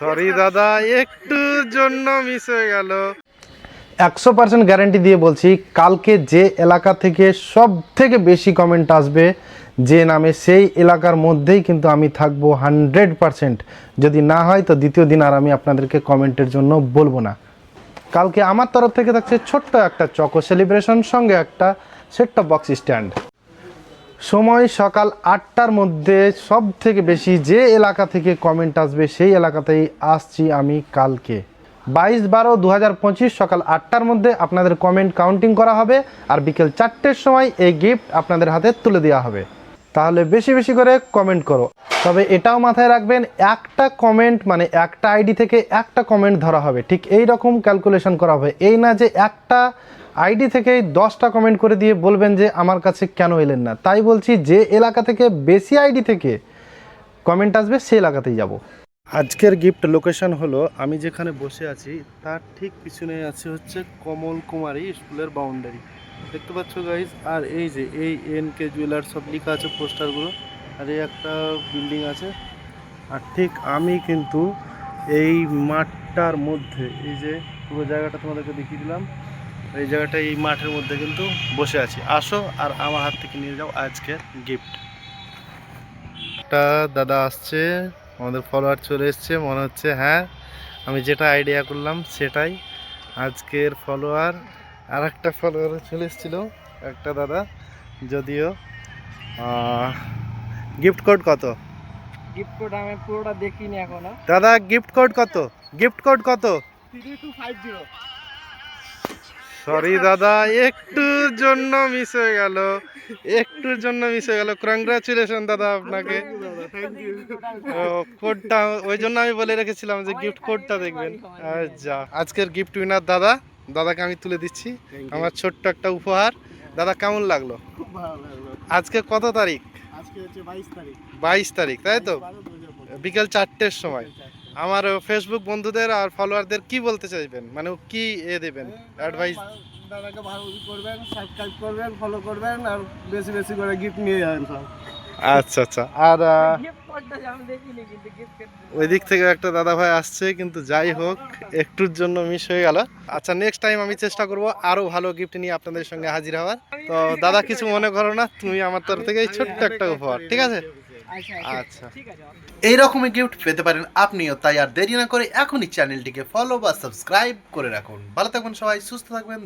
Sorry দাদা, একটুর জন্য মিস হয়ে গেল। 100% গ্যারান্টি দিয়ে বলছি, কালকে যে এলাকা থেকে সব থেকে বেশি কমেন্ট আসবে যে নামে, সেই এলাকার মধ্যেই কিন্তু আমি থাকবো 100%। যদি না হয় তো দ্বিতীয় দিন আর আমি আপনাদেরকে কমেন্টের জন্য বলবো না। কালকে আমার তরফ থেকে থাকছে ছোট্ট একটা চকো সেলিব্রেশন, সঙ্গে একটা সেট টপ বক্স স্ট্যান্ড। সময় সকাল 8টার মধ্যে। সব থেকে বেশি যে এলাকা থেকে কমেন্ট আসবে সেই এলাকাতেই আসছি আমি কালকে। 22/12/2025 সকাল 8টার মধ্যে আপনাদের কমেন্ট কাউন্টিং করা হবে, আর বিকেল 4টের সময় এই গিফট আপনাদের হাতে তুলে দেওয়া হবে। তাহলে বেশি বেশি করে কমেন্ট করো। তবে এটাও মাথায় রাখবেন, একটা কমেন্ট মানে একটা আইডি থেকে একটা কমেন্ট ধরা হবে, ঠিক এই রকম ক্যালকুলেশন করা হবে। এই না যে একটা আইডি থেকেই 10টা কমেন্ট করে দিয়ে বলবেন যে আমার কাছে কেন এলেন না। তাই বলছি, যে এলাকা থেকে বেশি আইডি থেকে কমেন্ট আসবে সেই এলাকাতেই যাব। আজকের গিফট লোকেশন হলো, আমি যেখানে বসে আছি তার ঠিক পিছনে আছে হচ্ছে কমল কুমারী স্কুলের বাউন্ডারি, দেখতে পাচ্ছ গাইজ। আর এই যে এই এনকে জুয়েলার্স সব লেখা আছে পোস্টারগুলো, আর এই একটা বিল্ডিং আছে। আর ঠিক আমি কিন্তু এই মাঠটার মধ্যে, এই যে পুরো জায়গাটা তোমাদেরকে দেখিয়ে দিলাম, এই জায়গাটা এই মাঠের মধ্যে কিন্তু বসে আছি। আসো আর আমার হাত থেকে নিয়ে যাও আজকের গিফট। একটা দাদা আসছে, আমাদের ফলোয়ার চলে এসছে মনে হচ্ছে। হ্যাঁ, আমি যেটা আইডিয়া করলাম সেটাই আজকের ফলোয়ার। আর একটা ফলোয়ার চলে এসেছিলো একটা দাদা, যদিও গিফট কোড কত? গিফট কোড আমি পুরোটা দেখিনি এখনো। দাদা গিফট কোড কত? গিফট কোড কত? 3250। সরি দাদা, একটুর জন্য মিস হয়ে গেল, একটুর জন্য মিস হয়ে গেল। কংগ্রাচুলেশন দাদা আপনাকে। কোডটা ওই জন্য আমি বলে রেখেছিলাম যে গিফট কোডটা দেখবেন। যা, আজকের গিফট উইনার দাদা, দাদাকে আমি তুলে দিচ্ছি আমার ছোট্ট একটা উপহার। দাদা কেমন লাগলো? খুব ভালো লাগলো। আজকে কত তারিখ? আজকে হচ্ছে 22 তারিখ। 22 তারিখ, তাই তো? 22/12/2025 বিকেল 4টের সময়। আমার ফেসবুক বন্ধুদের আর ফলোয়ারদের কি বলতে চাইবেন, মানে কি দেবেন অ্যাডভাইস? দাদাকে ভালো করবেন, সাবস্ক্রাইব করবেন, ফলো করবেন, আর বেশি বেশি করে গিফট নিয়ে যাবেন সব। আচ্ছা আচ্ছা। আর গিফট কোডটা আমি দেখিনি, কিন্তু গিফট ওই দিক থেকে একটা দাদা ভাই আসছে, কিন্তু যাই হোক একটুর জন্য মিস হয়ে গেল। আচ্ছা, নেক্সট টাইম আমি চেষ্টা করব আরো ভালো গিফট নিয়ে আপনাদের সঙ্গে হাজির হওয়ার। তো দাদা কিছু মনে করো না, তুমি আমার তরফ থেকে এই ছোট্ট একটা উপহার, ঠিক আছে? আচ্ছা, এইরকমই গিফট পেতে পারেন আপনিও। তাই আর দেরি না করে এখনই চ্যানেলটিকে ফলো বা সাবস্ক্রাইব করে রাখুন। ভালো থাকবেন সবাই, সুস্থ থাকবেন।